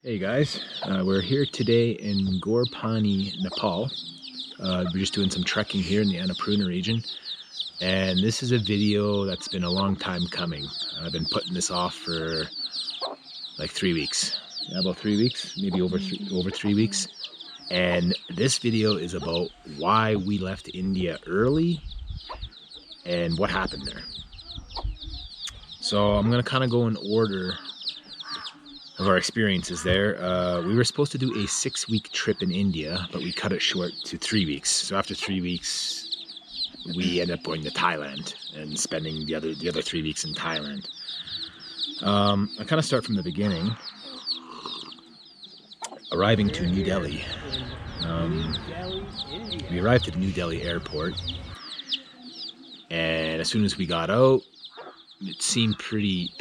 Hey guys, we're here today in Gorpani, Nepal. We're just doing some trekking here in the Annapurna region, and this is a video that's been a long time coming. I've been putting this off for like 3 weeks. Yeah, about 3 weeks, maybe over 3 weeks. And this video is about why we left India early and what happened there. So I'm gonna kind of go in order of our experiences there. We were supposed to do a 6-week trip in India, but we cut it short to 3 weeks. So after 3 weeks, we ended up going to Thailand and spending the other 3 weeks in Thailand. I kind of start from the beginning. Arriving to New Delhi. We arrived at New Delhi airport, and as soon as we got out, it seemed pretty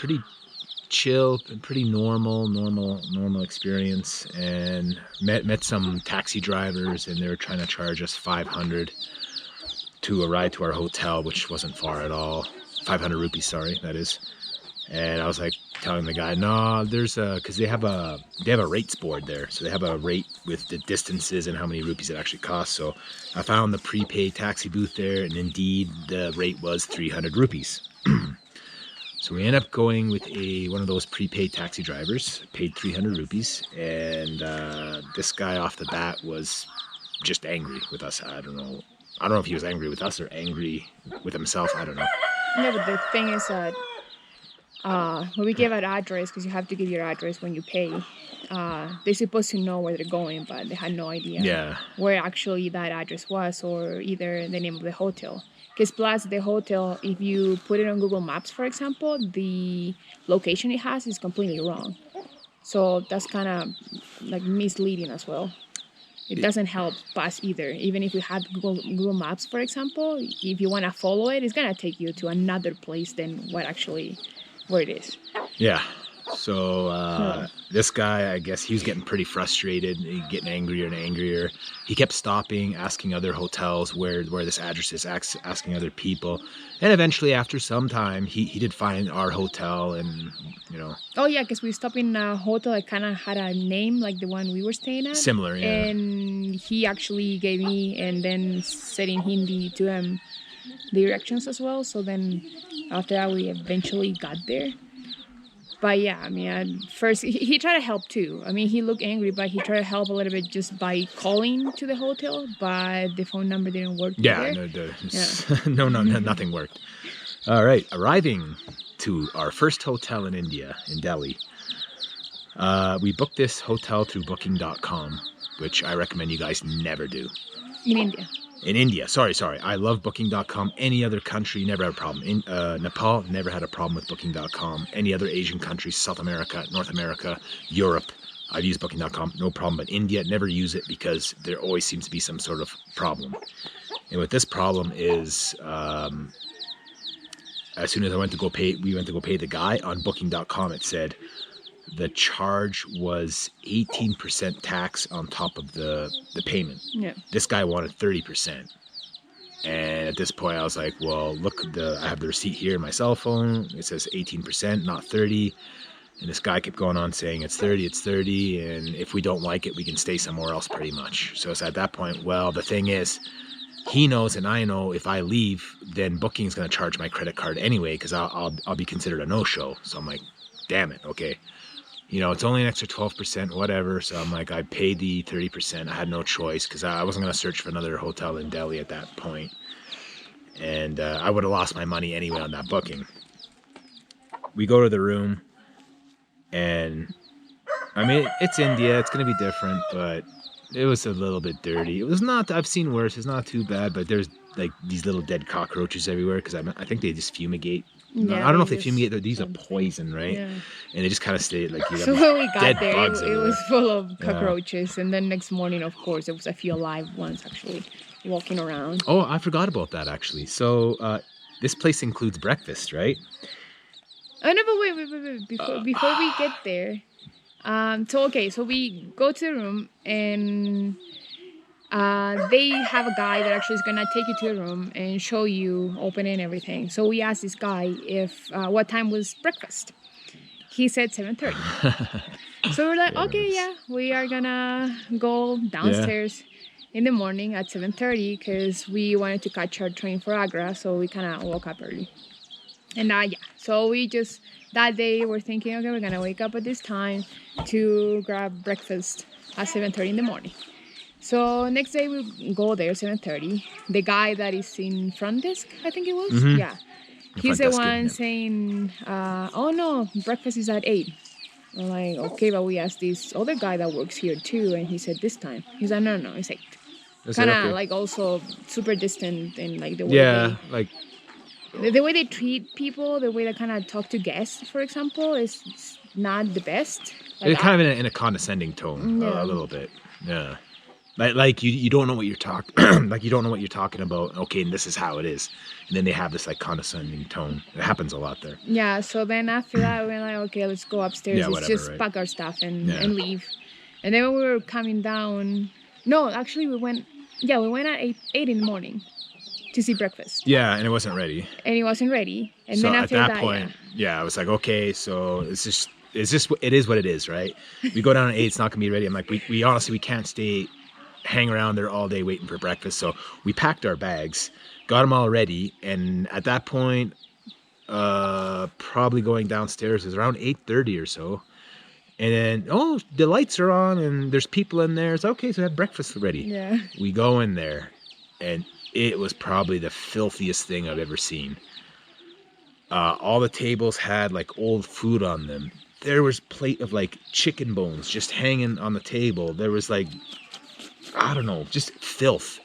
chill and pretty normal experience, and met some taxi drivers, and they were trying to charge us 500 to a ride to our hotel, which wasn't far at all. 500 rupees, sorry, that is. And I was like telling the guy, no, there's because they have a rates board there, so they have a rate with the distances and how many rupees it actually costs. So I found the prepaid taxi booth there, and indeed the rate was 300 rupees. So we ended up going with one of those prepaid taxi drivers, paid 300 rupees, and this guy off the bat was just angry with us. I don't know if he was angry with us or angry with himself. I don't know. Yeah, but the thing is that when we gave our address, because you have to give your address when you pay, they're supposed to know where they're going, but they had no idea where actually that address was, or either the name of the hotel. Because plus the hotel, if you put it on Google Maps, for example, the location it has is completely wrong. So that's kind of like misleading as well. It doesn't help us either. Even if you have Google Maps, for example, if you want to follow it, it's going to take you to another place than where it is. Yeah. So this guy, I guess he was getting pretty frustrated, getting angrier and angrier. He kept stopping, asking other hotels where this address is, asking other people. And eventually, after some time, he did find our hotel, and, you know. Oh, yeah, because we stopped in a hotel that kind of had a name like the one we were staying at. Similar, yeah. And he actually gave me, and then said in Hindi to him, directions as well. So then after that, we eventually got there. But yeah, I mean, at first he tried to help too. I mean, he looked angry, but he tried to help a little bit just by calling to the hotel, but the phone number didn't work. Yeah, nothing worked. All right, arriving to our first hotel in India, in Delhi. We booked this hotel through booking.com, which I recommend you guys never do. In India. In India, sorry. I love booking.com. Any other country, never had a problem. In Nepal, never had a problem with booking.com. Any other Asian countries, South America, North America, Europe, I've used booking.com, no problem. But India, never use it, because there always seems to be some sort of problem. And with this problem is, as soon as we went to go pay the guy on booking.com, it said the charge was 18% tax on top of the payment. Yeah. This guy wanted 30%. And at this point I was like, well, look, I have the receipt here in my cell phone. It says 18%, not 30. And this guy kept going on saying it's 30, and if we don't like it, we can stay somewhere else, pretty much. So it's at that point, well, the thing is, he knows and I know if I leave, then Booking is going to charge my credit card anyway, because I'll be considered a no-show. So I'm like, damn it, okay. You know, it's only an extra 12%, whatever. So I'm like, I paid the 30%. I had no choice, because I wasn't going to search for another hotel in Delhi at that point. And I would have lost my money anyway on that booking. We go to the room, and I mean, it's India. It's going to be different, but it was a little bit dirty. It was not, I've seen worse. It's not too bad, but there's like these little dead cockroaches everywhere, because I think they just fumigate. Yeah, I don't know if they fumigate. These are poison, right? Yeah. And they just kind of stay like, you so when we got there, it was full of cockroaches. Yeah. And then next morning, of course, there was a few live ones actually walking around. Oh, I forgot about that actually. So this place includes breakfast, right? Oh no, but wait. Before we get there, so we go to the room, and they have a guy that actually is gonna take you to the room and show you, open it and everything. So we asked this guy if what time was breakfast. He said 7:30. So we're like, Yeah, okay, yeah, we are gonna go downstairs in the morning at 7:30 because we wanted to catch our train for Agra, so we kind of woke up early. And so we just that day we're thinking, okay, we're gonna wake up at this time to grab breakfast at 7:30 in the morning. So next day we go there 7:30. The guy that is in front desk, I think it was, yeah, he's the one saying, "Oh no, breakfast is at 8." I'm like, okay, but we asked this other guy that works here too, and he said this time. He's like, no, it's 8. Kind of like also super distant and like the way the way they treat people, the way they kind of talk to guests, for example, is not the best. Like, it's kind of in a condescending tone, a little bit. Yeah. Like you don't know what you're talking like you don't know what you're talking about. Okay, and this is how it is, and then they have this like condescending tone. It happens a lot there. Yeah. So then after that, we're like, okay, let's go upstairs. Let's just pack our stuff and leave. And then when we were coming down, no, actually we went at 8 in the morning to see breakfast. Yeah, and it wasn't ready. And it wasn't ready. And so then after at that point, I was like, okay, so it is what it is, right? We go down at 8, it's not gonna be ready. I'm like, we honestly we can't hang around there all day waiting for breakfast. So we packed our bags, got them all ready, and at that point, probably going downstairs is around 8:30 or so. And then, the lights are on and there's people in there. It's okay, so we have breakfast ready. Yeah. We go in there, and it was probably the filthiest thing I've ever seen. All the tables had like old food on them. There was plate of like chicken bones just hanging on the table. There was like, I don't know, just filth.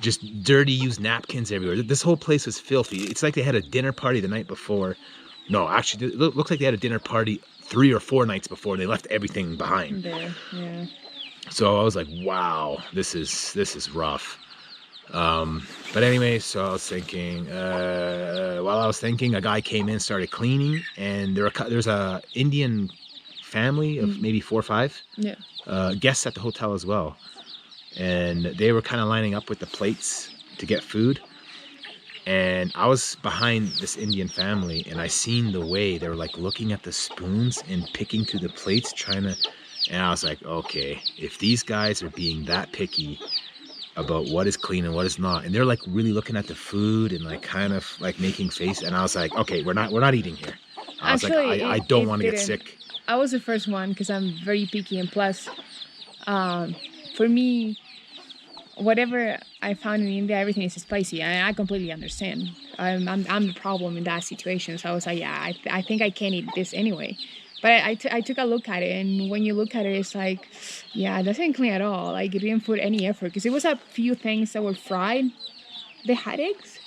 Just dirty used napkins everywhere. This whole place was filthy. It's like they had a dinner party the night before. No, actually, it looks like they had a dinner party 3 or 4 nights before. They left everything behind. There, yeah. So I was like, wow, this is rough. But anyway, so I was thinking, while I was thinking, a guy came in, started cleaning, and there's a Indian family of maybe 4 or 5 guests at the hotel as well. And they were kind of lining up with the plates to get food. And I was behind this Indian family, and I seen the way they were like looking at the spoons and picking through the plates, and I was like, okay, if these guys are being that picky about what is clean and what is not, and they're like really looking at the food and like kind of like making face, and I was like, okay, we're not eating here. I was Actually, like, I don't want to get sick. I was the first one because I'm very picky, and plus, for me, whatever I found in India, everything is spicy. I completely understand. I'm the problem in that situation. So I was like, yeah, I think I can't eat this anyway. But I took a look at it, and when you look at it, it's like, yeah, it doesn't clean at all. Like, it didn't put any effort because it was a few things that were fried. They had eggs.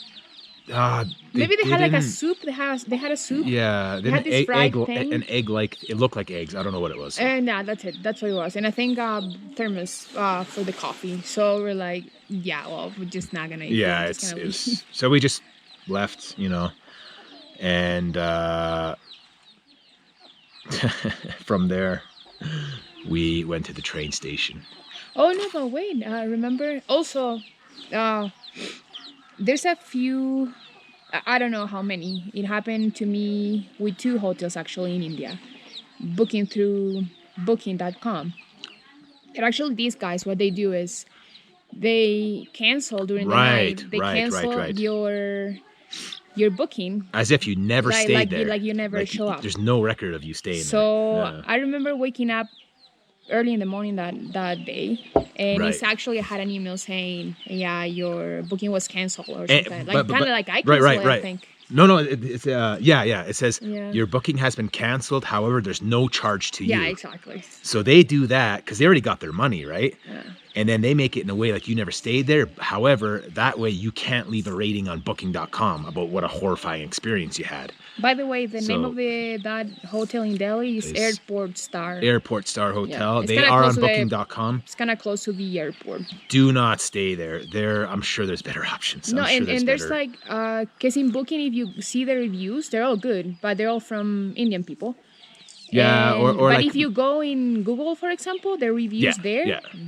Maybe they had like a soup. They had a soup. Yeah, they had this fried thing. An egg, like it looked like eggs. I don't know what it was. And that's it. That's what it was. And I think thermos for the coffee. So we're like, yeah, well, we're just not gonna eat. Yeah, it's so we just left, and from there we went to the train station. Oh no, but wait, remember also. There's a few, I don't know how many. It happened to me with 2 hotels actually in India, booking through booking.com. And actually these guys, what they do is they cancel during the night. They cancel your booking. As if you never stayed there. Like you never show up. There's no record of you staying there. So I remember waking up early in the morning that day, and it's actually I had an email saying, yeah, your booking was canceled or something. Like kind of like I canceled it, I think. No, it's it says your booking has been canceled. However, there's no charge to you. Yeah, exactly. So they do that because they already got their money, right? Yeah. And then they make it in a way like you never stayed there. However, that way you can't leave a rating on booking.com about what a horrifying experience you had. By the way, the name of that hotel in Delhi is Airport Star. Airport Star Hotel. Yeah. They are on booking.com. It's kind of close to the airport. Do not stay there. I'm sure there's better options. No, and there's like, because in Booking, if you see the reviews, they're all good, but they're all from Indian people. Yeah, or but like, if you go in Google, for example, the reviews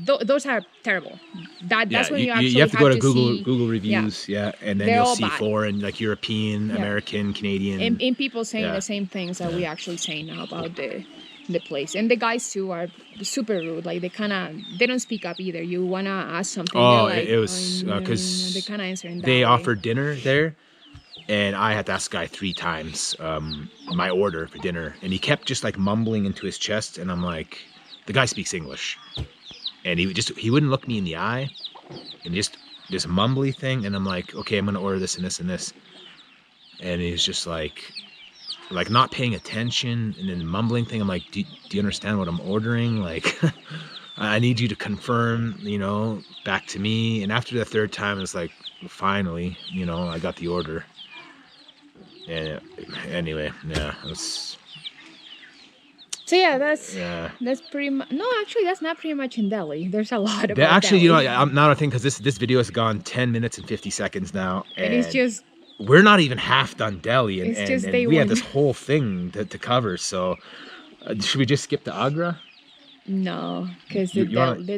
those are terrible. That's when you actually have to go to see, Google reviews, and then you'll see foreign, like European, American, Canadian, and people saying the same things that we actually say now about the the place. And the guys too are super rude. Like they don't speak up either. You wanna ask something. Oh, like, it was because they kind of answer in that they way. offered dinner there, and I had to ask the guy 3 times my order for dinner, and he kept just like mumbling into his chest, and I'm like, the guy speaks English, and he wouldn't look me in the eye, and just this mumbly thing, and I'm like, okay, I'm gonna order this and this and this, and he's just like not paying attention, and then the mumbling thing. I'm like, do you understand what I'm ordering? Like, I need you to confirm, back to me. And after the 3rd time, it's like, finally, I got the order. And anyway, yeah, that's. So yeah, that's pretty much. No, actually, that's not pretty much in Delhi. There's a lot about actually, Delhi. I'm not a thing, because this video has gone 10 minutes and 50 seconds now, and it's just. We're not even half done Delhi, and we have this whole thing to cover. So, should we just skip to Agra? No, because the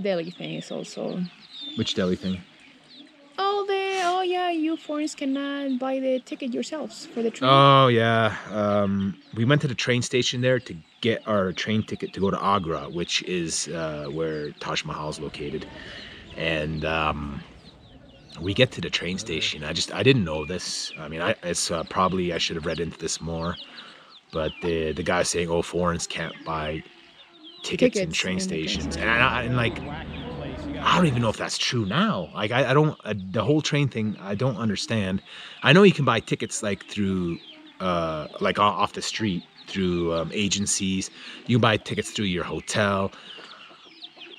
Delhi thing is also. Which Delhi thing? Oh yeah, you foreigners cannot buy the ticket yourselves for the train. Oh yeah, we went to the train station there to get our train ticket to go to Agra, which is where Taj Mahal is located, and we get to the train station. I didn't know this. I mean, it's probably I should have read into this more, but the guy's saying, oh, foreigners can't buy tickets in train stations, and I don't even know if that's true now. Like, I don't, the whole train thing, I don't understand. I know you can buy tickets like through, like off the street through agencies. You can buy tickets through your hotel.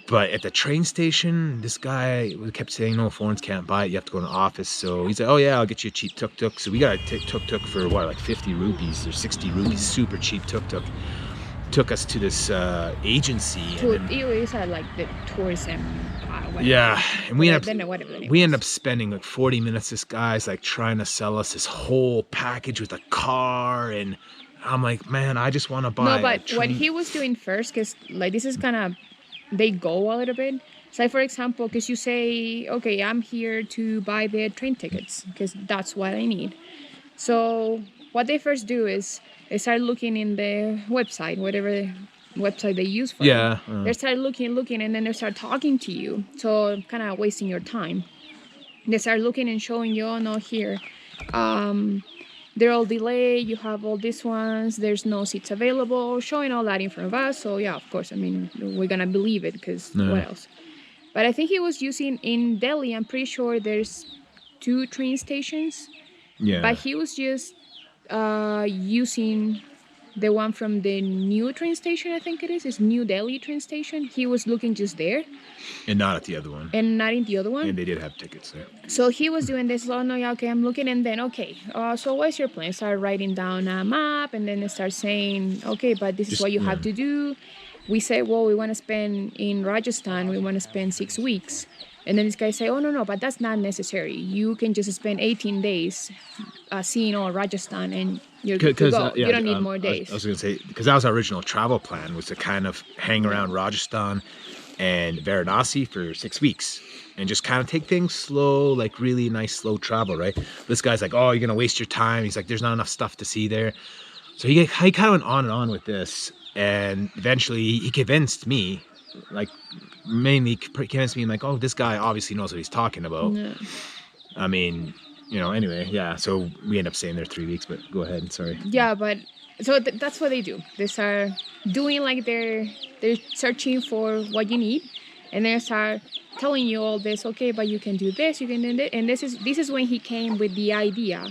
But at the train station, this guy kept saying, no, foreigners can't buy it. You have to go to the office. So he's like, oh yeah, I'll get you a cheap tuk-tuk. So we got a tuk-tuk for what, like 50 rupees or 60 rupees, super cheap tuk-tuk. Took us to this agency. It had like the tourism. Yeah, and we end up spending like 40 minutes. This guy's like trying to sell us this whole package with a car, and I'm like, man, I just want to buy. No, but what he was doing first, because like this is kind of, they go a little bit. So for example, because you say, okay, I'm here to buy the train tickets because that's what I need. So what they first do is they start looking in the website, whatever website they use for it. They start looking, and then they start talking to you. So kind of wasting your time. They start looking and showing you, oh no, here. They're all delayed. You have all these ones. There's no seats available. Showing all that in front of us. So yeah, of course. I mean, we're gonna believe it because what else? But I think he was using in Delhi. I'm pretty sure there's 2 train stations. Yeah. But he was just using the one from the new train station. I think it is. It's New Delhi train station. He was looking just there. And not at the other one. And not in the other one. And they did have tickets there. So he was doing this. Oh no, yeah, okay, I'm looking, and then okay. So what's your plan? Start writing down a map, and then start saying, okay, but this is what you have to do. We say, well, we want to spend in Rajasthan. We want to spend 6 weeks. And then this guy say, oh no, but that's not necessary. You can just spend 18 days seeing all Rajasthan, and you're good to go. You don't need more days. I was going to say, because that was our original travel plan, was to kind of hang around Rajasthan and Varanasi for 6 weeks and just kind of take things slow, like really nice slow travel, right? This guy's like, oh, you're going to waste your time. He's like, there's not enough stuff to see there. So he kind of went on and on with this, and eventually he convinced me, like mainly convinced me, like, oh, this guy obviously knows what he's talking about. Yeah. I mean, anyway, yeah. So we end up staying there 3 weeks, but go ahead. Sorry. Yeah, but so that's what they do. They start doing like they're searching for what you need, and they start telling you all this. Okay, but you can do this, you can do that, and this is when he came with the idea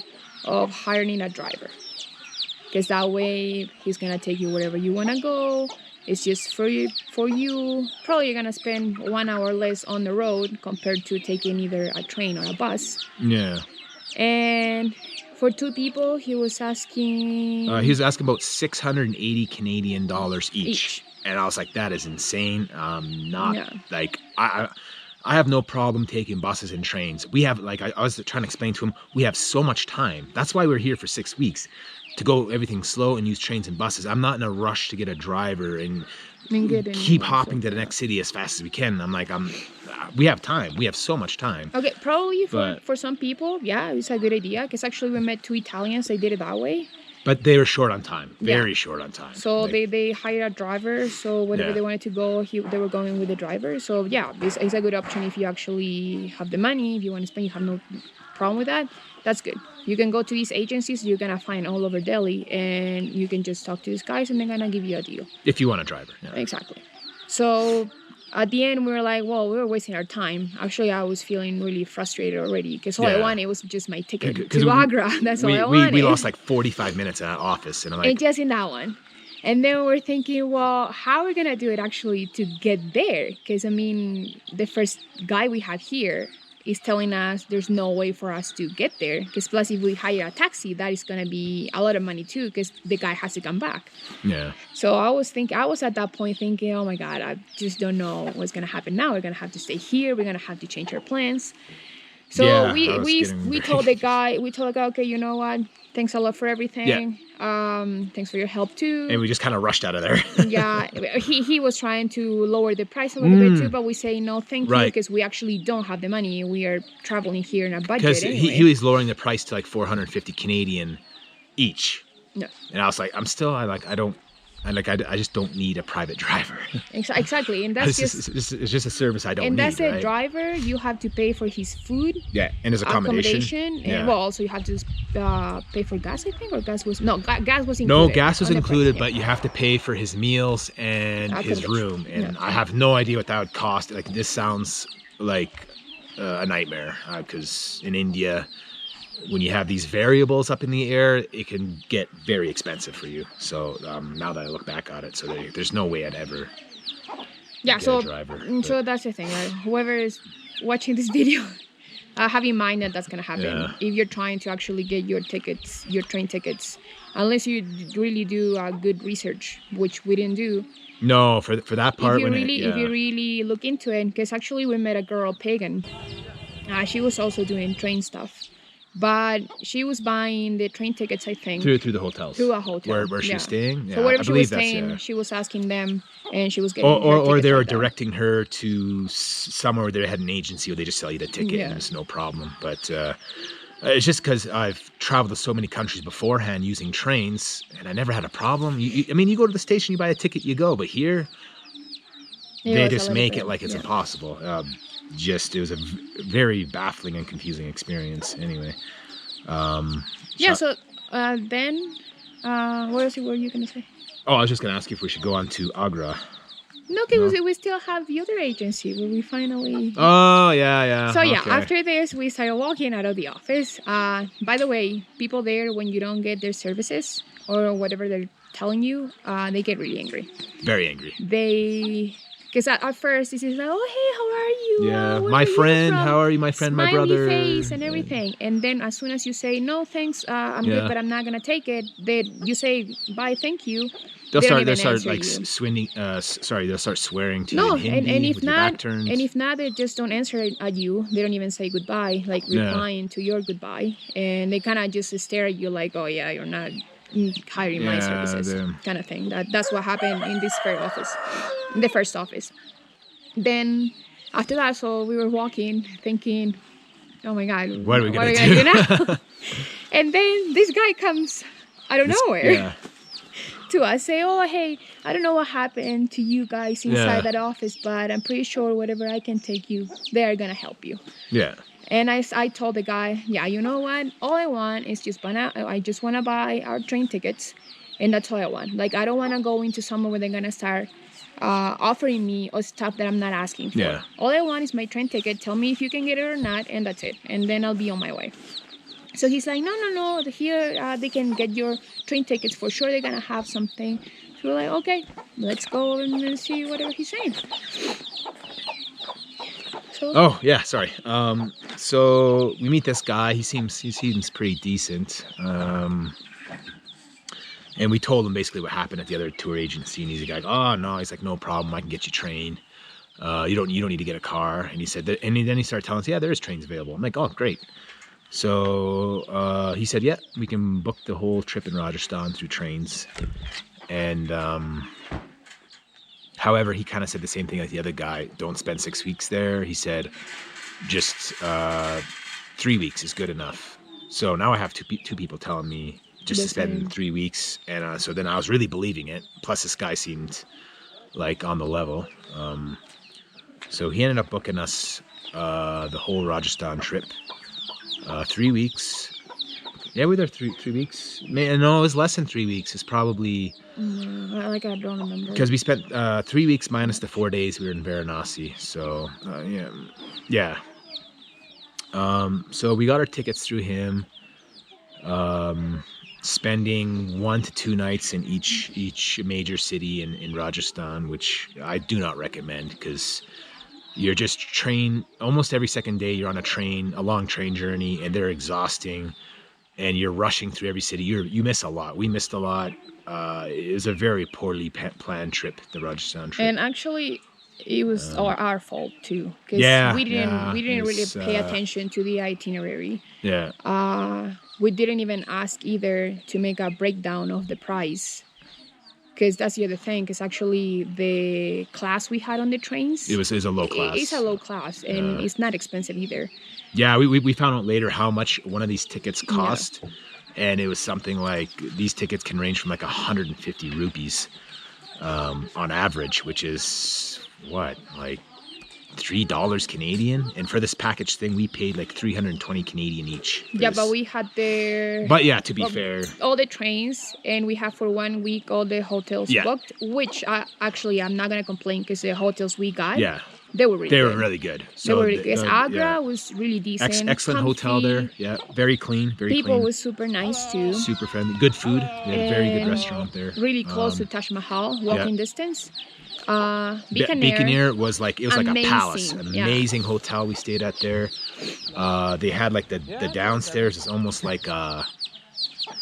of hiring a driver, because that way he's gonna take you wherever you wanna go. It's just for you. Probably you're gonna spend 1 hour less on the road compared to taking either a train or a bus. Yeah. And for 2 people, he was asking. He was asking about 680 Canadian dollars each, and I was like, that is insane. Like I have no problem taking buses and trains. We have, like, I was trying to explain to him, we have so much time. That's why we're here for 6 weeks. To go everything slow and use trains and buses. I'm not in a rush to get a driver and keep hopping to the next city as fast as we can. I'm like, we have time. We have so much time. Okay, probably for some people, yeah, it's a good idea. Because actually we met 2 Italians. They did it that way. But they were short on time, very short on time. So like, they hired a driver. So whenever they wanted to go, they were going with the driver. So yeah, it's a good option if you actually have the money. If you want to spend, you have no problem with that. That's good. You can go to these agencies you're gonna find all over Delhi, and you can just talk to these guys, and they're gonna give you a deal. If you want a driver. Yeah. Exactly. So at the end, we were like, well, we were wasting our time. Actually, I was feeling really frustrated already because all I wanted was just my ticket to Agra. That's all I wanted. We lost like 45 minutes in that office. And I'm like... And just in that one. And then we were thinking, well, how are we going to do it actually to get there? Because, I mean, the first guy we had here is telling us there's no way for us to get there. Because plus, if we hire a taxi, that is going to be a lot of money too, because the guy has to come back. Yeah. So I was at that point thinking, oh my God, I just don't know what's going to happen now. We're going to have to stay here. We're going to have to change our plans. So we told the guy, okay, you know what? Thanks a lot for everything. Thanks for your help too. And we just kind of rushed out of there. Yeah, he was trying to lower the price a little bit too, but we say no, thank you, because we actually don't have the money. We are traveling here in a budget. Because he was lowering the price to like 450 Canadian each. No. And I was like, I just don't need a private driver. Exactly, and that's it's just a service I don't need. And that's a driver. You have to pay for his food. Yeah, and his accommodation. And well, also you have to pay for gas. I think, or gas was included. No, gas was included, but you have to pay for his meals and his room. And I have no idea what that would cost. Like, this sounds like a nightmare because in India, when you have these variables up in the air, it can get very expensive for you. So now that I look back at it, so there's no way I'd ever get a driver. So that's the thing. Whoever is watching this video, have in mind that that's going to happen. Yeah. If you're trying to actually get your train tickets, unless you really do good research, which we didn't do. No, for that part. If you really look into it, because actually we met a girl, Pagan. She was also doing train stuff. But she was buying the train tickets, I think. Through the hotels. Through a hotel. Where she was staying? Yeah, so wherever she was staying, she was asking them, and she was getting or they were directing her to somewhere where they had an agency where they just sell you the ticket and it's no problem. But it's just because I've traveled to so many countries beforehand using trains, and I never had a problem. I mean, you go to the station, you buy a ticket, you go. But here, they just make it like it's impossible. It was a very baffling and confusing experience anyway. So then what else were you going to say? Oh, I was just going to ask you if we should go on to Agra. No, because we still have the other agency where we finally... Oh, yeah. So after this, we started walking out of the office. By the way, people there, when you don't get their services or whatever they're telling you, they get really angry. Very angry. Because at first, this is like, oh, hey, how are you? Yeah, my friend, how are you? My friend, my brother. Smiley face and everything. And then as soon as you say, no, thanks, I'm good, but I'm not going to take it, you say, bye, thank you. They'll start like swinging. They'll start swearing to you in Hindi and if with your back turns. And if not, they just don't answer at you. They don't even say goodbye, like replying to your goodbye. And they kind of just stare at you like, oh, yeah, you're not hiring my services, kind of thing. That's what happened in this the first office. Then after that, so we were walking, thinking, oh my God, what are we gonna do now? And then this guy comes out of nowhere to us, say, oh, hey, I don't know what happened to you guys inside that office, but I'm pretty sure whatever I can take you, they are gonna help you. Yeah. And I told the guy, you know what? All I want is I just want to buy our train tickets, and that's all I want. Like, I don't want to go into somewhere where they're going to start offering me or stuff that I'm not asking for. Yeah. All I want is my train ticket. Tell me if you can get it or not, and that's it. And then I'll be on my way. So he's like, no. Here, they can get your train tickets. For sure, they're going to have something. So we're like, okay, let's go and see whatever he's saying. Oh yeah, sorry. So we meet this guy. He seems pretty decent. And we told him basically what happened at the other tour agency, and he's like, oh no, he's like, no problem, I can get you train. You don't need to get a car. And he said that, and then he started telling us, yeah, there's trains available. I'm like, oh great. So he said, yeah, we can book the whole trip in Rajasthan through trains. And however, he kind of said the same thing like the other guy. Don't spend 6 weeks there. He said, just 3 weeks is good enough. So now I have two people telling me just to spend 3 weeks. And so then I was really believing it. Plus, this guy seemed like on the level. So he ended up booking us the whole Rajasthan trip. 3 weeks. Yeah, we were there three weeks. No, it was less than 3 weeks. It's probably... I don't remember. Because we spent 3 weeks minus the 4 days we were in Varanasi. So, yeah. So we got our tickets through him. Spending 1 to 2 nights in each major city in Rajasthan, which I do not recommend because you're just almost every second day you're on a long train journey, and they're exhausting, and you're rushing through every city. You miss a lot. We missed a lot. It was a very poorly planned trip, the Rajasthan trip. And actually, it was our fault too, because we didn't really pay attention to the itinerary. We didn't even ask either to make a breakdown of the price, because that's the other thing. Because actually, the class we had on the trains, it was a low class. It's a low class, and it's not expensive either. Yeah, we found out later how much one of these tickets cost, and it was something like these tickets can range from like 150 rupees on average, which is what, like $3 Canadian, and for this package thing we paid like 320 Canadian each. But we had to be fair, all the trains, and we have for 1 week all the hotels booked, which I'm not gonna complain, because the hotels we got, they were really good. So they were really good. Agra was really decent. Excellent hotel there. Yeah, very clean. People was super nice too. Super friendly. Good food. Yeah, very good restaurant there. Really close to Taj Mahal, walking distance. Bikaner was like, it was amazing. Like a palace. Amazing hotel we stayed at there. They had like the downstairs is almost like I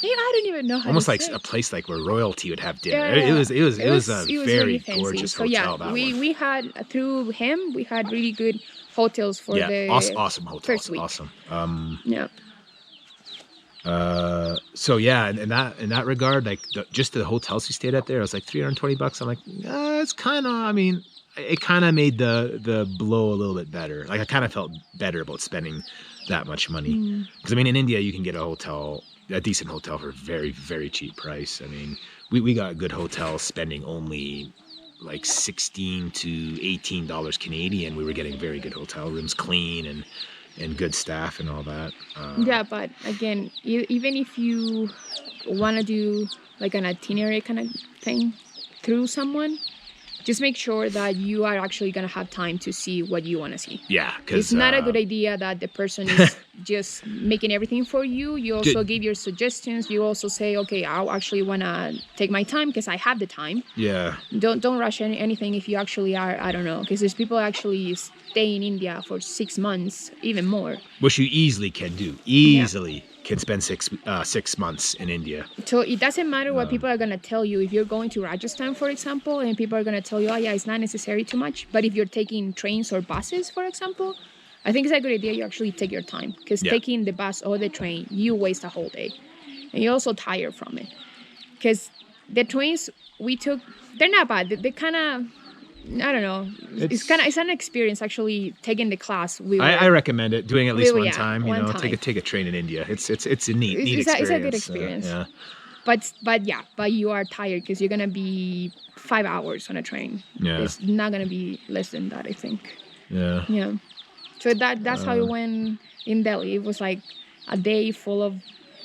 don't even know how almost to like say. A place like where royalty would have dinner. It was a very really gorgeous so hotel. we had, through him, we had really good hotels for the awesome hotels. first week. Awesome. So yeah, in that regard, like just the hotels we stayed at there, it was like $320. I'm like, it's kind of, I mean, it kind of made the blow a little bit better. Like I kind of felt better about spending that much money, because I mean, in India you can get a decent hotel for a very, very cheap price. I mean, we got good hotels spending only like $16 to $18 Canadian. We were getting very good hotel rooms, clean and good staff and all that. But again, even if you want to do like an itinerary kind of thing through someone, just make sure that you are actually going to have time to see what you want to see. Yeah, because it's not a good idea that the person is just making everything for you. You also give your suggestions. You also say, okay, I actually want to take my time because I have the time. Yeah. Don't rush anything if you actually are, I don't know, because there's people actually stay in India for 6 months, even more. Which you easily can do. Can spend 6 months in India. So it doesn't matter what people are going to tell you. If you're going to Rajasthan, for example, and people are going to tell you, it's not necessary too much. But if you're taking trains or buses, for example, I think it's a good idea you actually take your time. Because taking the bus or the train, you waste a whole day. And you're also tired from it. Because the trains we took, they're not bad. They kind of... I don't know. It's an experience actually taking the class. I recommend it, doing at least one time. Take a train in India. It's a neat experience. It's a good experience. But you are tired because you're gonna be 5 hours on a train. Yeah, it's not gonna be less than that, I think. Yeah. Yeah. So that's how it went in Delhi. It was like a day full of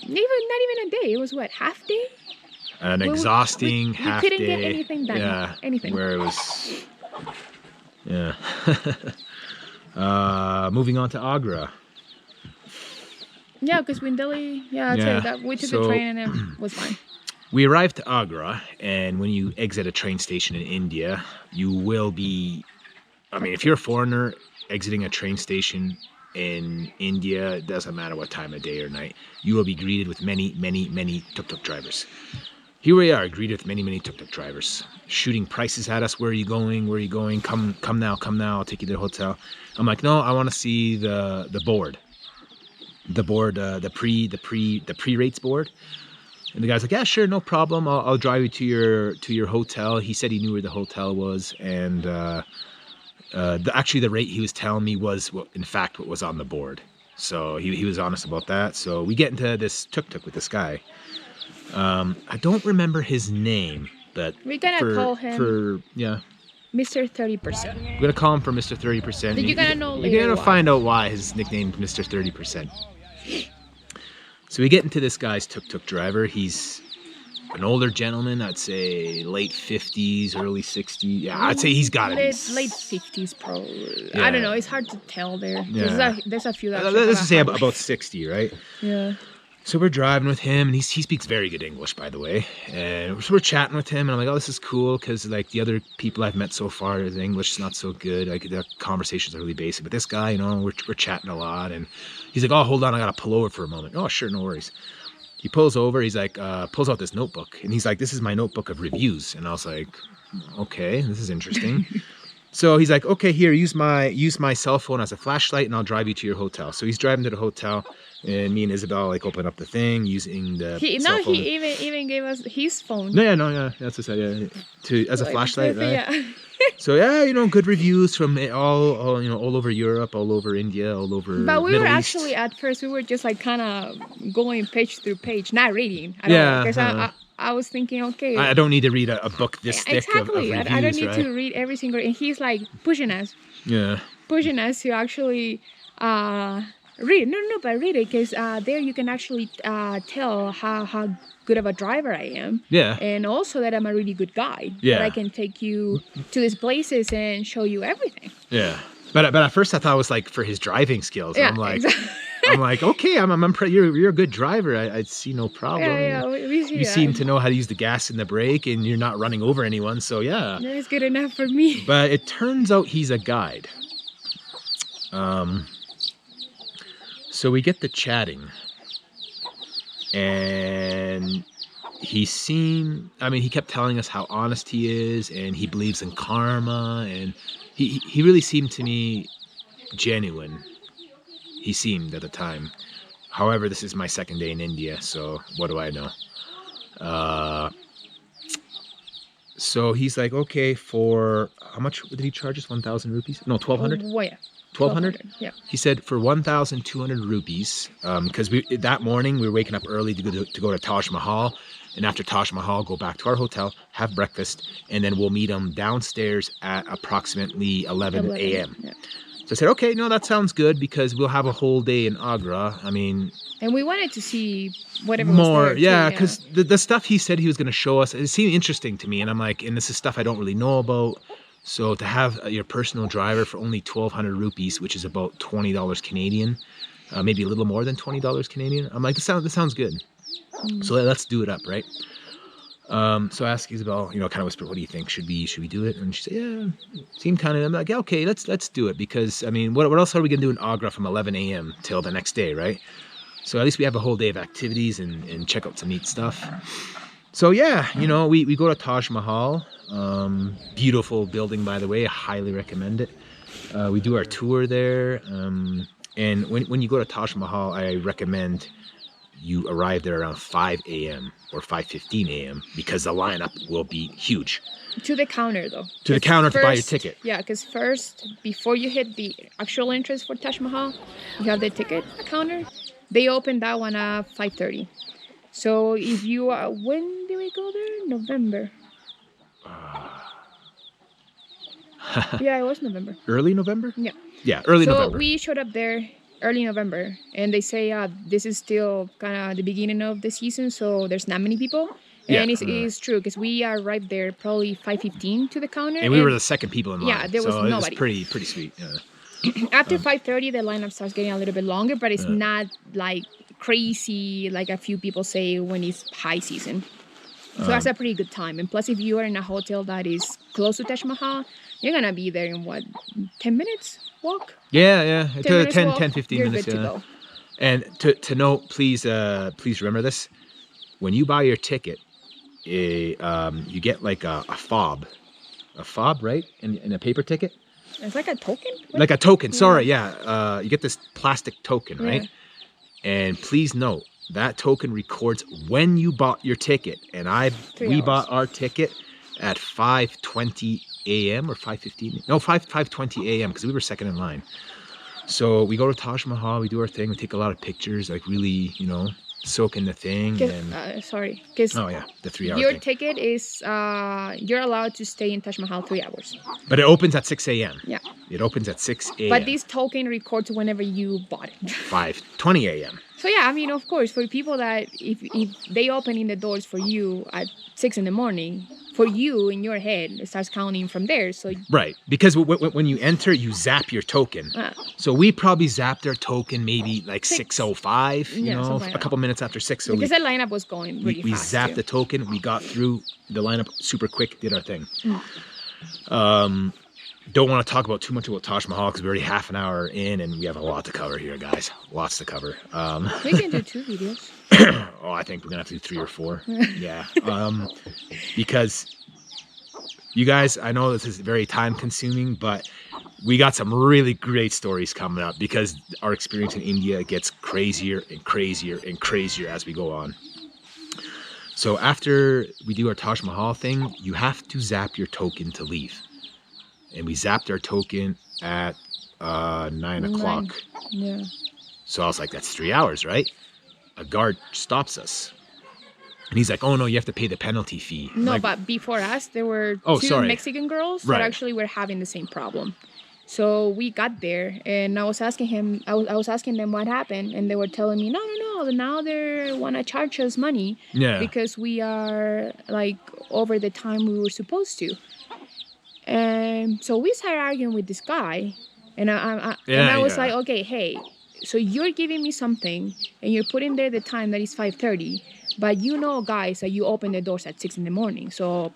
not even a day. It was half day. An exhausting half day. We couldn't get anything done. Yeah, anything. Where it was. Yeah. Moving on to Agra. Yeah, because we in Delhi. We took the train and it was fine. We arrived to Agra, and when you exit a train station in India, you will be. I mean, if you're a foreigner exiting a train station in India, it doesn't matter what time of day or night, you will be greeted with many, many, many tuk-tuk drivers. Here we are, greeted with many, many tuk-tuk drivers, shooting prices at us. Where are you going? Where are you going? Come now, I'll take you to the hotel. I'm like, no, I want to see the board. The board, the pre-rates board. And the guy's like, yeah, sure, no problem. I'll drive you to your hotel. He said he knew where the hotel was, and actually the rate he was telling me was what was on the board. So he was honest about that. So we get into this tuk-tuk with this guy. I don't remember his name, but we're gonna call him yeah. Mr. 30%. We're gonna call him for Mr. 30%. You're gonna know later. You're gonna find out why his nickname Mr. 30%. So we get into this guy's tuk-tuk driver. He's an older gentleman, I'd say late 50s, early 60s. Yeah, I'd say he's got to be late 50s, probably. Yeah. I don't know. It's hard to tell there. Yeah. There's a few that. Let's just say about 60, right? Yeah. So we're driving with him, and he speaks very good English, by the way. And so we're chatting with him, and I'm like, oh, this is cool, because like the other people I've met so far, his English is not so good. Like the conversations are really basic. But this guy, you know, we're chatting a lot, and he's like, oh, hold on, I gotta pull over for a moment. Oh, sure, no worries. He pulls over. He's like, pulls out this notebook, and he's like, this is my notebook of reviews. And I was like, okay, this is interesting. So he's like, okay, here, use my cell phone as a flashlight, and I'll drive you to your hotel. So he's driving to the hotel. And me and Isabel like open up the thing using the cell phone. He even gave us his phone. No, that's what I said. Yeah, as a flashlight, right? Yeah. So yeah, you know, good reviews from all you know, all over Europe, all over India, all over. But we Middle were East. actually at first we were just like kind of going page through page, not reading at all. Because I was thinking, okay, I don't need to read a book this thick exactly. of reviews, I don't need right? to read every single. And he's like pushing us. Yeah. Pushing us to actually. Read but read it, because there you can actually tell how good of a driver I am. Yeah. And also that I'm a really good guide. Yeah. That I can take you to these places and show you everything. Yeah. But at first I thought it was like for his driving skills. Yeah, I'm like, exactly. I'm like, okay, you're a good driver. I see no problem. Yeah, we see you that. seem to know how to use the gas and the brake, and you're not running over anyone. So yeah. That's good enough for me. But it turns out he's a guide. So we get to chatting, and he kept telling us how honest he is, and he believes in karma, and he really seemed to me genuine. He seemed at the time. However, this is my second day in India, so what do I know? So he's like, okay, for how much did he charge us? 1,000 rupees? No, 1,200? Oh, yeah. 1,200? Yeah. He said for 1,200 rupees, because that morning we were waking up early to go to Taj Mahal, and after Taj Mahal, go back to our hotel, have breakfast, and then we'll meet him downstairs at approximately 11 a.m. Yeah. So I said, okay, no, that sounds good, because we'll have a whole day in Agra. I mean, and we wanted to see whatever more, was there yeah, too, because the stuff he said he was going to show us, it seemed interesting to me, and I'm like, and this is stuff I don't really know about. So to have your personal driver for only 1,200 rupees, which is about $20 Canadian, maybe a little more than $20 Canadian, I'm like, this sounds good. So let's do it up, right? So I asked Isabel, you know, kind of whisper, what do you think? Should we do it? And she said, yeah, seemed kind of. I'm like, yeah, okay, let's do it, because I mean, what else are we gonna do in Agra from 11 a.m. till the next day, right? So at least we have a whole day of activities and check out some neat stuff. So yeah, you know, we go to Taj Mahal. Beautiful building, by the way. I highly recommend it. We do our tour there, and when you go to Taj Mahal, I recommend you arrive there around 5 a.m. or 5:15 a.m. because the lineup will be huge. To the counter, though. To the counter to buy your ticket. Yeah, because first, before you hit the actual entrance for Taj Mahal, you have the ticket counter. They open that one at 5:30. So if you are, when did we go there? November. Yeah, it was November. Early November? Yeah. Yeah, early November. So we showed up there early November, and they say this is still kind of the beginning of the season, so there's not many people. Yeah, and it's true, because we arrived there probably 5:15 to the counter. And we were the second people in line. Yeah, there was so nobody. It was pretty sweet. Yeah. After 5:30, the lineup starts getting a little bit longer, but it's not like crazy like a few people say when it's high season. So that's a pretty good time. And plus, if you are in a hotel that is close to Taj Mahal, you're going to be there in, 10 minutes walk? Yeah. 10, 15 you're minutes. Good to go. And to note, please remember this. When you buy your ticket, you get like a fob. A fob, right? In a paper ticket? It's like a token? Like a token, sorry, yeah. You get this plastic token, right? Yeah. And please note, that token records when you bought your ticket. And we bought our ticket at 5:20 a.m. or 5:15. No, 5:20 a.m. because we were second in line. So we go to Taj Mahal, we do our thing, we take a lot of pictures, like really, soak in the thing. And sorry, because the 3 hour your thing. ticket is you're allowed to stay in Taj Mahal 3 hours. But it opens at 6 a.m. Yeah. It opens at 6 a.m. But this token records whenever you bought it. 5:20 a.m. So yeah, I mean, of course, for people that if they opening the doors for you at 6 in the morning, for you in your head, it starts counting from there. So right, because when you enter, you zap your token. So we probably zapped our token maybe like 6:05, you know, like a couple minutes after 6. So because the lineup was going really we fast. We zapped the token. We got through the lineup super quick. Did our thing. Don't want to talk about too much about Taj Mahal because we're already half an hour in and we have a lot to cover here, guys. Lots to cover. We can do 2 videos. Oh, I think we're gonna have to do 3 or 4. Yeah. Because you guys, I know this is very time consuming, but we got some really great stories coming up because our experience in India gets crazier and crazier and crazier as we go on. So after we do our Taj Mahal thing, you have to zap your token to leave. And we zapped our token at 9 o'clock. Yeah. So I was like, that's 3 hours, right? A guard stops us. And he's like, oh, no, you have to pay the penalty fee. No, like, but before us, there were 2 Mexican girls that actually were having the same problem. So we got there and I was asking him, I was asking them what happened. And they were telling me, no, now they want to charge us money. Yeah. Because we are like over the time we were supposed to. And so we started arguing with this guy, and I was like, okay, hey, so you're giving me something, and you're putting there the time that is 5:30, but you know, guys, that you open the doors at 6 in the morning. So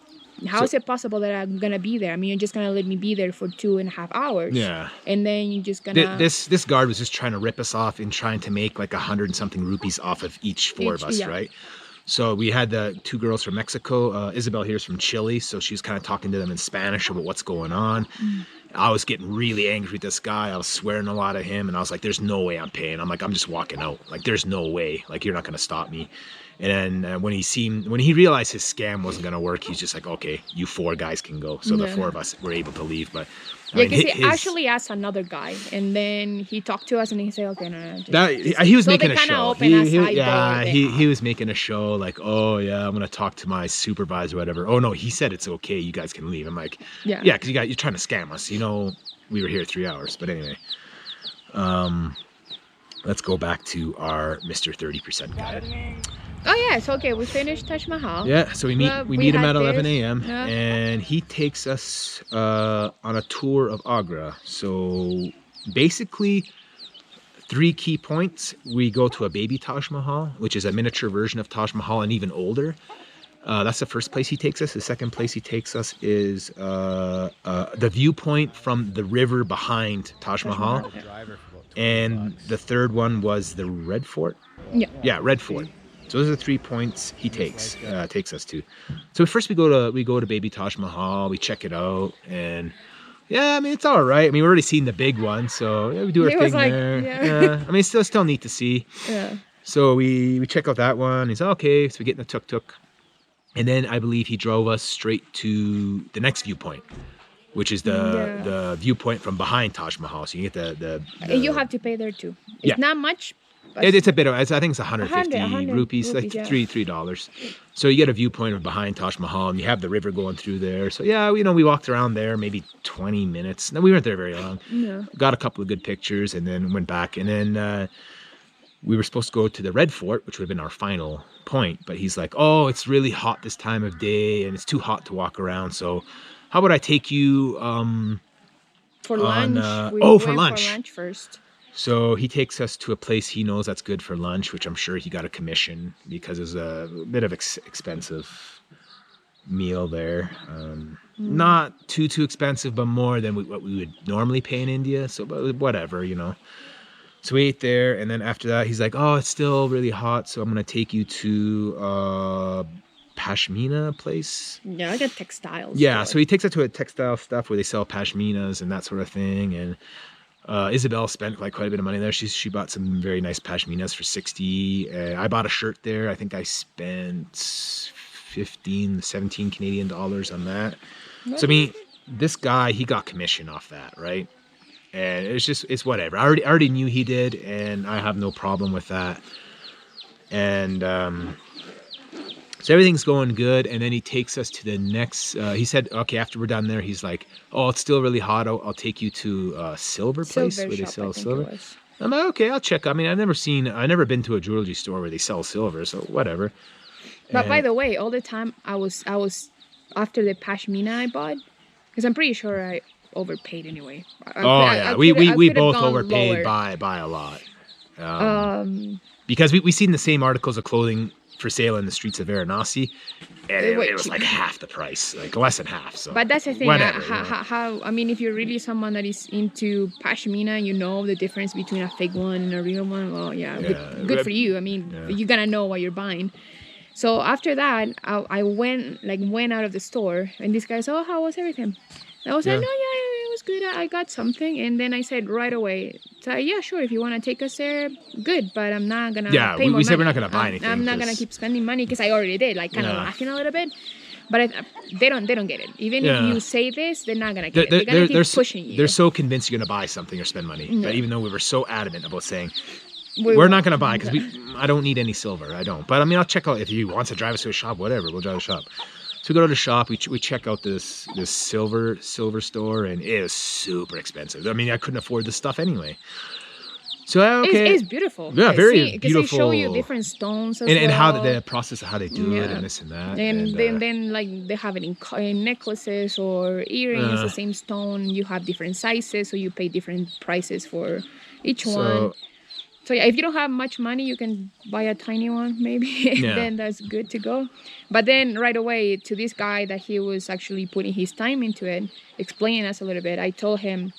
how is it possible that I'm gonna be there? I mean, you're just gonna let me be there for 2.5 hours. Yeah. And then you're just gonna. This guard was just trying to rip us off and trying to make like 100 and something rupees off of each 4 of us, right? So we had the 2 girls from Mexico. Isabel here's from Chile, so she was kind of talking to them in Spanish about what's going on. I was getting really angry with this guy. I was swearing a lot at him, and I was like, there's no way I'm paying. I'm like, I'm just walking out. Like, there's no way. Like, you're not going to stop me. And then when he realized his scam wasn't going to work, he's just like, okay, you 4 guys can go. So the 4 of us were able to leave. But yeah, because he actually asked another guy, and then he talked to us, and he said, "Okay, no." He was making a show. He was making a show like, "Oh yeah, I'm gonna talk to my supervisor, or whatever." Oh no, he said it's okay. You guys can leave. I'm like, yeah, because you're trying to scam us. You know, we were here 3 hours, but anyway. Let's go back to our Mr. 30% guy. Oh yeah, it's okay. We finished Taj Mahal. Yeah, so we meet him at 11 a.m. And he takes us on a tour of Agra. So basically, 3 key points. We go to a baby Taj Mahal, which is a miniature version of Taj Mahal and even older. That's the first place he takes us. The second place he takes us is the viewpoint from the river behind Taj Mahal. And the third one was the Red Fort. Yeah, Red Fort. So those are the 3 points he takes us to. So first we go to baby Taj Mahal. We check it out, and yeah, I mean it's all right. I mean we're already seen the big one, so yeah, we do our thing there. Yeah. I mean it's still neat to see. Yeah. So we check out that one. He's okay. So we get in the tuk-tuk, and then I believe he drove us straight to the next viewpoint, which is the viewpoint from behind Taj Mahal. So you get the you have to pay there too. It's not much. It's a bit of, I think it's 150 rupees, like $3. So you get a viewpoint of behind Taj Mahal, and you have the river going through there. So yeah, we walked around there maybe 20 minutes. No, we weren't there very long. Yeah. Got a couple of good pictures, and then went back. And then we were supposed to go to the Red Fort, which would have been our final point. But he's like, oh, it's really hot this time of day, and it's too hot to walk around. So how about I take you for lunch? For lunch. For lunch first. So he takes us to a place he knows that's good for lunch, which I'm sure he got a commission because it's a bit of expensive meal there. Not too expensive, but more than what we would normally pay in India. So whatever, you know. So we ate there, and then after that, he's like, oh, it's still really hot, so I'm going to take you to Pashmina place. Yeah, like a textile store. So he takes us to a textile stuff where they sell pashminas and that sort of thing, and Isabel spent quite a bit of money there. She bought some very nice pashminas for $60. I bought a shirt there. I think I spent 17 Canadian dollars on that. So I mean, this guy, he got commission off that, right? And it's whatever. I already knew he did, and I have no problem with that. And so everything's going good. And then he takes us to the next. He said, okay, after we're done there, he's like, oh, it's still really hot. I'll take you to a silver place where they sell silver. I'm like, okay, I'll check. I mean, I've never been to a jewelry store where they sell silver, so whatever. But by the way, all the time I was after the pashmina I bought, because I'm pretty sure I overpaid anyway. We both overpaid by a lot. Because we seen the same articles of clothing for sale in the streets of Varanasi, and it was like half the price, like less than half. So, but that's the thing. How I mean, if you're really someone that is into pashmina, you know the difference between a fake one and a real one. Well, good for you. I mean, you're gonna know what you're buying. So after that, I went out of the store, and this guy said, "Oh, how was everything?" And I was like, "No, it was good. I got something." And then I said right away, so, "Yeah, sure. If you want to take us there, good. But I'm not gonna pay more we said money. We're not gonna buy anything. I'm not gonna keep spending money because I already did, like kind of laughing a little bit. But they don't get it. Even if you say this, they're not gonna get it. They're gonna keep pushing you. They're so convinced you're gonna buy something or spend money. But even though we were so adamant about saying we're not gonna buy because I don't need any silver. I don't. But I mean, I'll check out if he wants to drive us to a shop. Whatever, we'll drive to the shop. So we go to the shop. We check out this silver store, and it was super expensive. I mean, I couldn't afford this stuff anyway. So okay, it's beautiful. Yeah, very beautiful. Because they show you different stones and how the process of how they do it and this and that. And then like they have it in necklaces or earrings, the same stone. You have different sizes, so you pay different prices for each one. So yeah, if you don't have much money, you can buy a tiny one maybe. Then that's good to go. But then right away to this guy that he was actually putting his time into it, explaining us a little bit, I told him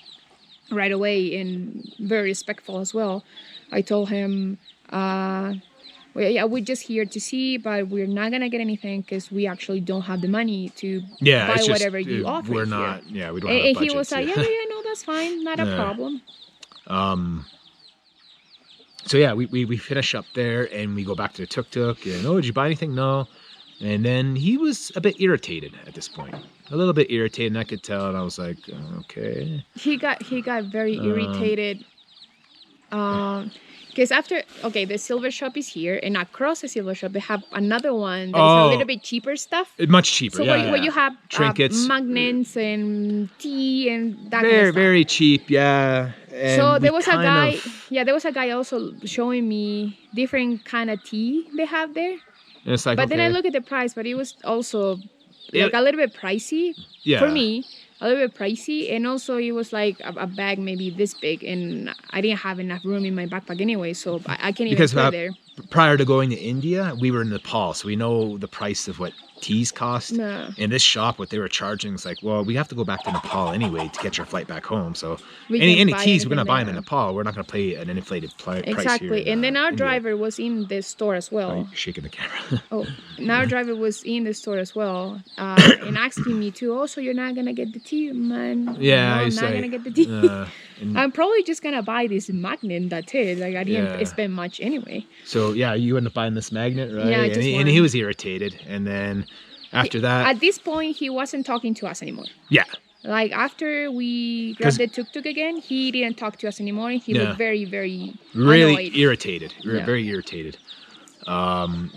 right away, and very respectful as well, I told him, we're just here to see, but we're not going to get anything because we actually don't have the money to buy whatever you offer. We're not, we don't have a budget. And he was like, no, that's fine. Not a problem. So yeah, we finish up there and we go back to the tuk-tuk and, did you buy anything? No. And then he was a bit irritated at this point. A little bit irritated, and I could tell, and I was like, okay. He got very irritated. Because the silver shop is here, and across the silver shop, they have another one that is a little bit cheaper stuff. Much cheaper, so where you have trinkets, magnets, and tea, and that kind of stuff. Very cheap, And so there was a guy, there was a guy also showing me different kind of tea they have there. And it's like, but then I look at the price, but it was also like a little bit pricey for me. A little bit pricey, and also it was like a bag maybe this big, and I didn't have enough room in my backpack anyway, so I can't even put there. Prior to going to India, we were in Nepal, so we know the price of what teas cost. In this shop, what they were charging is like, well, we have to go back to Nepal anyway to catch our flight back home. So any teas, we're gonna buy them in Nepal. We're not gonna pay an inflated price here. Exactly, and then our driver was in the store as well. Oh, you're shaking the camera. And our driver was in the store as well, and asking me too. Oh, so you're not gonna get the tea, man? Yeah, no, I'm not gonna get the tea. I'm probably just gonna buy this magnet. That's it. Like I didn't spend much anyway. So you end up buying this magnet, right? Yeah, and he was irritated, and then after that, at this point, he wasn't talking to us anymore. Yeah. Like after we grabbed the tuk-tuk again, he didn't talk to us anymore. He looked very, very annoyed. Irritated. Very irritated.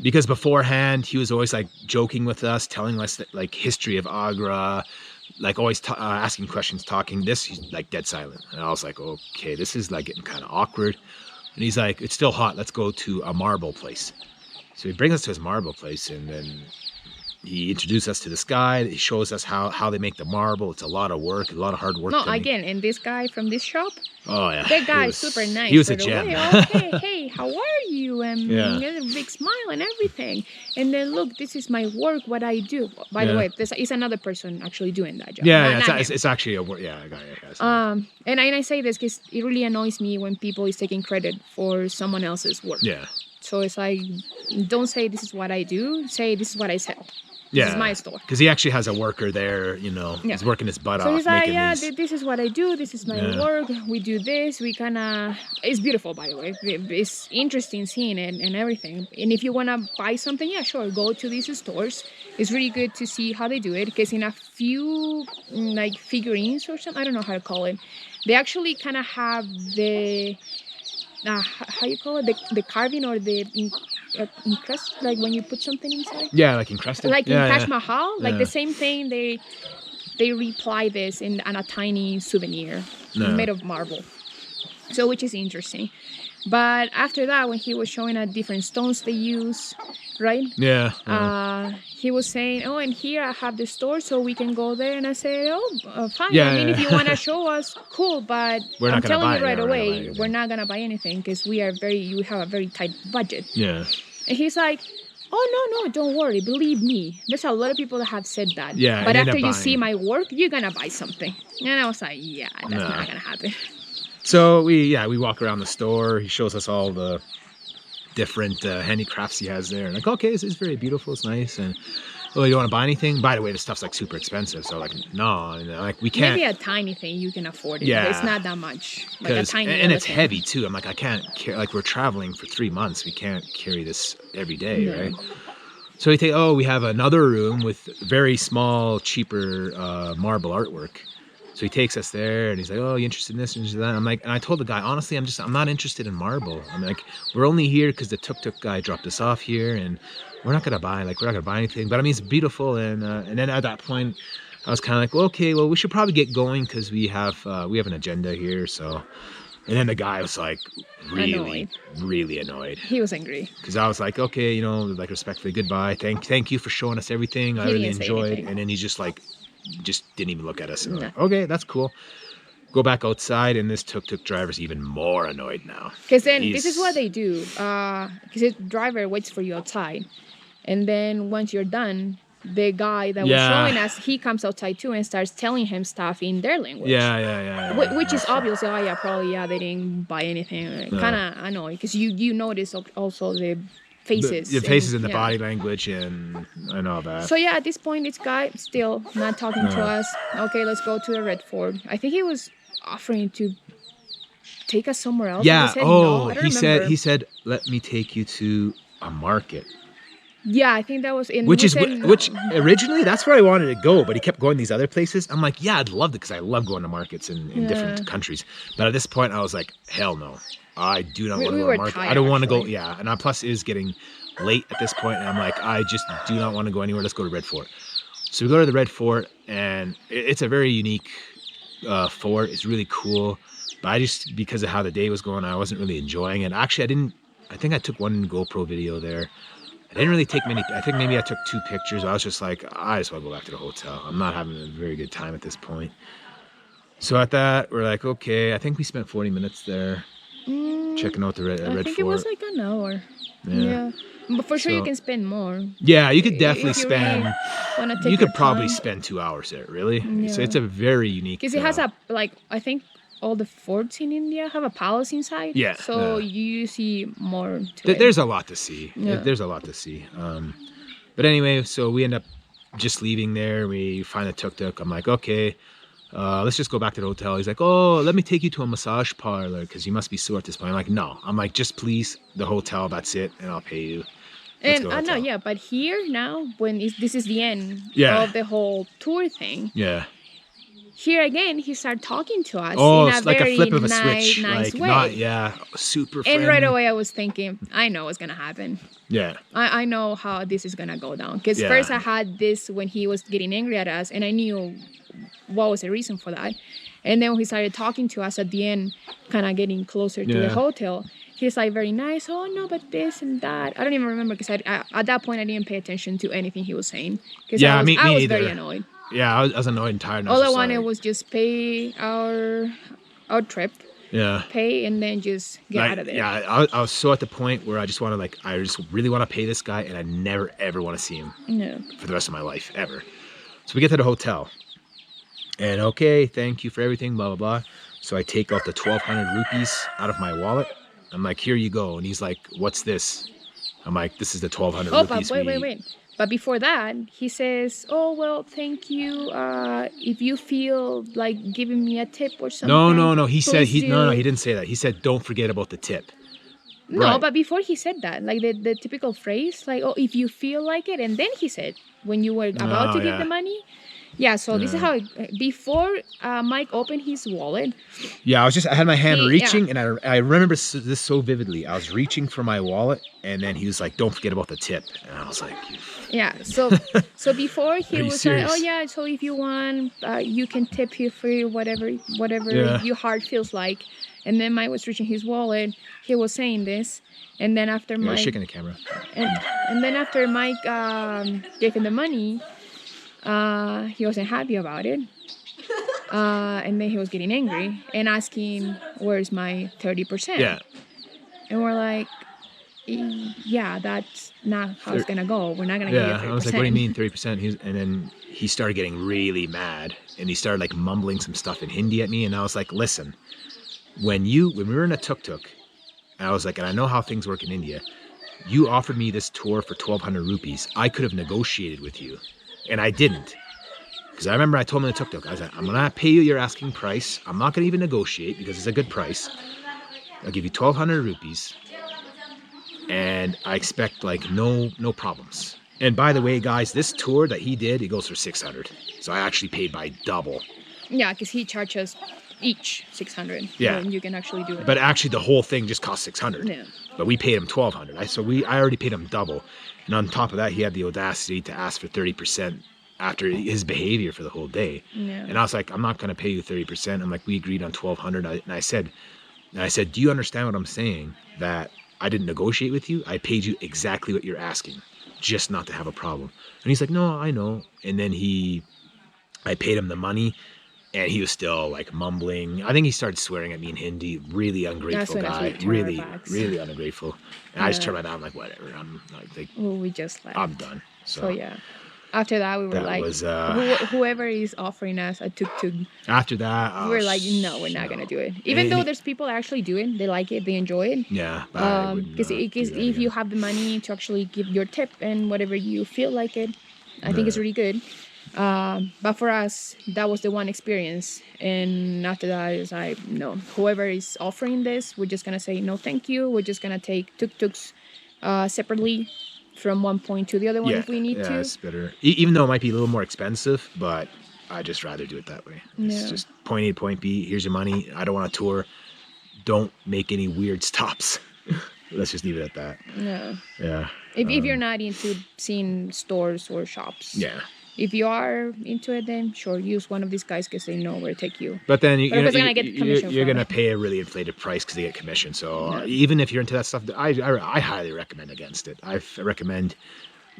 Because beforehand he was always like joking with us, telling us that, like history of Agra, like always asking questions, talking. He's like dead silent, and I was like, okay, this is like getting kind of awkward. And he's like, it's still hot. Let's go to a marble place. So he brings us to his marble place, and then he introduced us to this guy. He shows us how they make the marble. It's a lot of work, a lot of hard work. No, again, and this guy from this shop. Oh yeah, that guy is super nice. He was a gem. Hey, how are you? And a big smile and everything. And then look, this is my work. What I do. By the way, this is another person actually doing that job. It's actually a work. A guy. And I say this because it really annoys me when people is taking credit for someone else's work. Yeah. So it's like, don't say this is what I do. Say this is what I sell. This is my store. Because he actually has a worker there, he's working his butt off. So he's like, this is what I do. This is my work. We do this. We it's beautiful, by the way. It's interesting seeing it and everything. And if you want to buy something, sure, go to these stores. It's really good to see how they do it. Because in a few, like, figurines or something, I don't know how to call it, they actually kind of have the... how you call it, the carving or the encrust, like when you put something inside. Yeah, like encrusted. Like in Taj Mahal, like the same thing. They reply this in a tiny souvenir made of marble. So which is interesting. But after that, when he was showing us different stones they use, right? Yeah. He was saying, oh, and here I have the store, so we can go there. And I said, oh, fine. Yeah, I mean, if you want to show us, cool. But I'm telling you right away, we're not going to buy anything because you have a very tight budget. Yeah. And he's like, oh, no, don't worry. Believe me. There's a lot of people that have said that. Yeah. But after you see my work, you're going to buy something. And I was like, yeah, that's not going to happen. So we walk around the store. He shows us all the different handicrafts he has there. And like, okay, this is very beautiful. It's nice. And oh, you want to buy anything? By the way, this stuff's like super expensive. So like, no, like we can't. Maybe a tiny thing you can afford it. Yeah, but it's not that much. Like a tiny. And it's heavy too. I'm like, I can't carry. Like we're traveling for 3 months. We can't carry this every day, right? So we have another room with very small, cheaper marble artwork. So he takes us there and he's like, oh, you interested in this and that? I'm like, and I told the guy, honestly, I'm not interested in marble. I'm like, we're only here because the tuk-tuk guy dropped us off here and we're not going to buy anything. But I mean, it's beautiful. And then at that point, I was kind of like, well, okay, well, we should probably get going because we have an agenda here. So, and then the guy was like really annoyed. He was angry. Because I was like, okay, like respectfully, goodbye. Thank you for showing us everything. I really enjoyed. And then he's just like, didn't even look at us. And like, okay, that's cool. Go back outside, and this tuk-tuk driver's even more annoyed now. Because then this is what they do. Because the driver waits for you outside, and then once you're done, the guy that was showing us, he comes outside too and starts telling him stuff in their language. Which is obvious. Probably they didn't buy anything. Kind of annoying because you notice also the faces. The faces and the body language and all that. So at this point, this guy still not talking to us. Okay, let's go to the Red Fort. I think he was offering to take us somewhere else. Yeah. Said, no, he said, let me take you to a market. Yeah, I think that was in. Which originally that's where I wanted to go, but he kept going these other places. I'm like, yeah, I'd love it because I love going to markets in different countries. But at this point, I was like, hell no. I do not want to go to a market. Tired, I don't want to go. Yeah, and plus it is getting late at this point, and I'm like, I just do not want to go anywhere. Let's go to Red Fort. So we go to the Red Fort, and it's a very unique fort. It's really cool, but because of how the day was going, I wasn't really enjoying it. Actually, I think I took one GoPro video there. I didn't really take many. I think maybe I took 2 pictures. I was just like, I just want to go back to the hotel. I'm not having a very good time at this point. So at that, we're like, okay. I think we spent 40 minutes there. Checking out the Red Fort. I think it was like an hour. Yeah. But for sure you can spend more. Yeah, you could definitely spend. Really you could probably spend 2 hours there, really. Yeah. So it's a very unique. Because it has I think all the forts in India have a palace inside. Yeah. So you see more There's a lot to see. Yeah. There's a lot to see. But anyway, so we end up just leaving there. We find a tuk-tuk. I'm like, okay. Let's just go back to the hotel. He's like, oh, let me take you to a massage parlor because you must be sore at this point. I'm like, no. I'm like, just please, the hotel, that's it, and I'll pay you. And I know, but here now, this is the end of the whole tour thing. Yeah. Here again, he started talking to us in a like very a flip of a switch. Nice way. Super friendly. And right away I was thinking, I know what's going to happen. Yeah. I know how this is going to go down. Because first I had this when he was getting angry at us, and I knew what was the reason for that. And then when he started talking to us at the end, kind of getting closer to the hotel, he's like very nice. Oh, no, but this and that. I don't even remember because at that point I didn't pay attention to anything he was saying. Because I was very annoyed. Yeah, I was annoyed and tired. All I wanted was just pay our trip. Yeah. Pay and then just get out of there. Yeah, I was so at the point where I just want to I just really want to pay this guy and I never ever want to see him. No. For the rest of my life, ever. So we get to the hotel. And okay, thank you for everything, blah, blah, blah. So I take out the 1,200 rupees out of my wallet. I'm like, here you go. And he's like, what's this? I'm like, this is the 1,200 rupees. Oh, but wait. But before that, he says, oh, well, thank you. If you feel like giving me a tip or something. No. He said, he didn't say that. He said, don't forget about the tip. No, right. But before he said that, like the typical phrase, like, oh, if you feel like it. And then he said, when you were about to give the money, Yeah, so this is how before Mike opened his wallet. Yeah, I had my hand reaching, and I remember this so vividly. I was reaching for my wallet, and then he was like, "Don't forget about the tip," and I was like, "Yeah." So before he was serious? Like, "Oh yeah, so if you want, you can tip here for whatever your heart feels like." And then Mike was reaching his wallet. He was saying this, and then after Mike shaking the camera, and then after Mike gave him the money. He wasn't happy about it. And then he was getting angry and asking, "Where's my 30%?" Yeah. And we're like, "Yeah, that's not how it's going to go. We're not going to give you 30%. I was like, "What do you mean 30%? And then he started getting really mad, and he started like mumbling some stuff in Hindi at me. And I was like, "Listen, when we were in a tuk-tuk, I was like, and I know how things work in India, you offered me this tour for 1,200 rupees. I could have negotiated with you. And I didn't. Because I remember I told him in the tuk-tuk, I was like, I'm going to pay you your asking price. I'm not going to even negotiate because it's a good price. I'll give you 1,200 rupees. And I expect like no problems. And by the way, guys, this tour that he did, it goes for 600. So I actually paid by double. Yeah, because he charges each 600. Yeah. And you can actually do it. But actually the whole thing just cost 600. Yeah. But we paid him 1,200. I already paid him double. And on top of that, he had the audacity to ask for 30% after his behavior for the whole day. Yeah. And I was like, I'm not going to pay you 30%. I'm like, we agreed on 1,200. And I said, do you understand what I'm saying? That I didn't negotiate with you. I paid you exactly what you're asking, just not to have a problem. And he's like, no, I know. And then I paid him the money. And he was still like mumbling. I think he started swearing at me in Hindi. Really ungrateful guy. Really ungrateful. And I just turned my mouth like, whatever. I'm like, well, we just left. I'm done. So yeah. After that, we were like, whoever is offering us a tuk-tuk. After that, we were like, no, we're not gonna do it. Even though there's people that actually do it, they like it, they enjoy it. Yeah. Because if you have the money to actually give your tip and whatever you feel like it, I think it's really good. But for us, that was the one experience, and after that is like, no, whoever is offering this, we're just gonna say no thank you. We're just gonna take tuk-tuks separately from one point to the other one if we need to. Yeah, it's better. Even though it might be a little more expensive, but I just rather do it that way. It's just point A, point B, here's your money. I don't want to tour. Don't make any weird stops. Let's just leave it at that. Yeah. If you're not into seeing stores or shops. Yeah. If you are into it, then sure, use one of these guys because they know where to take you. But then you're going to pay a really inflated price because they get commission. So even if you're into that stuff, I highly recommend against it. I recommend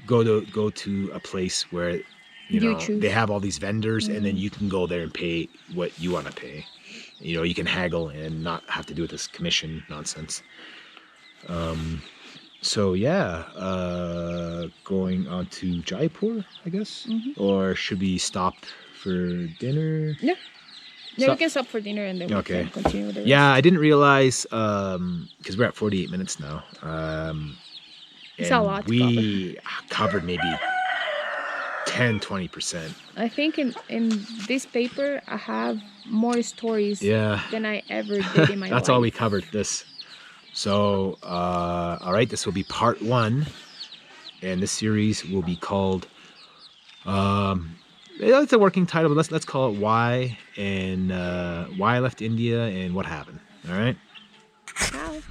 go to a place where they have all these vendors, and then you can go there and pay what you want to pay. You can haggle and not have to do with this commission nonsense. So yeah, going on to Jaipur, I guess, or should we stop for dinner? Yeah, we can stop for dinner and then we can continue with the rest. Yeah, I didn't realize because we're at 48 minutes now. It's a lot. We covered maybe 10-20%. I think in this paper I have more stories than I ever did in my life. That's all we covered this. So, all right, this will be part 1, and this series will be called, it's a working title, but let's call it Why I Left India and What Happened, all right?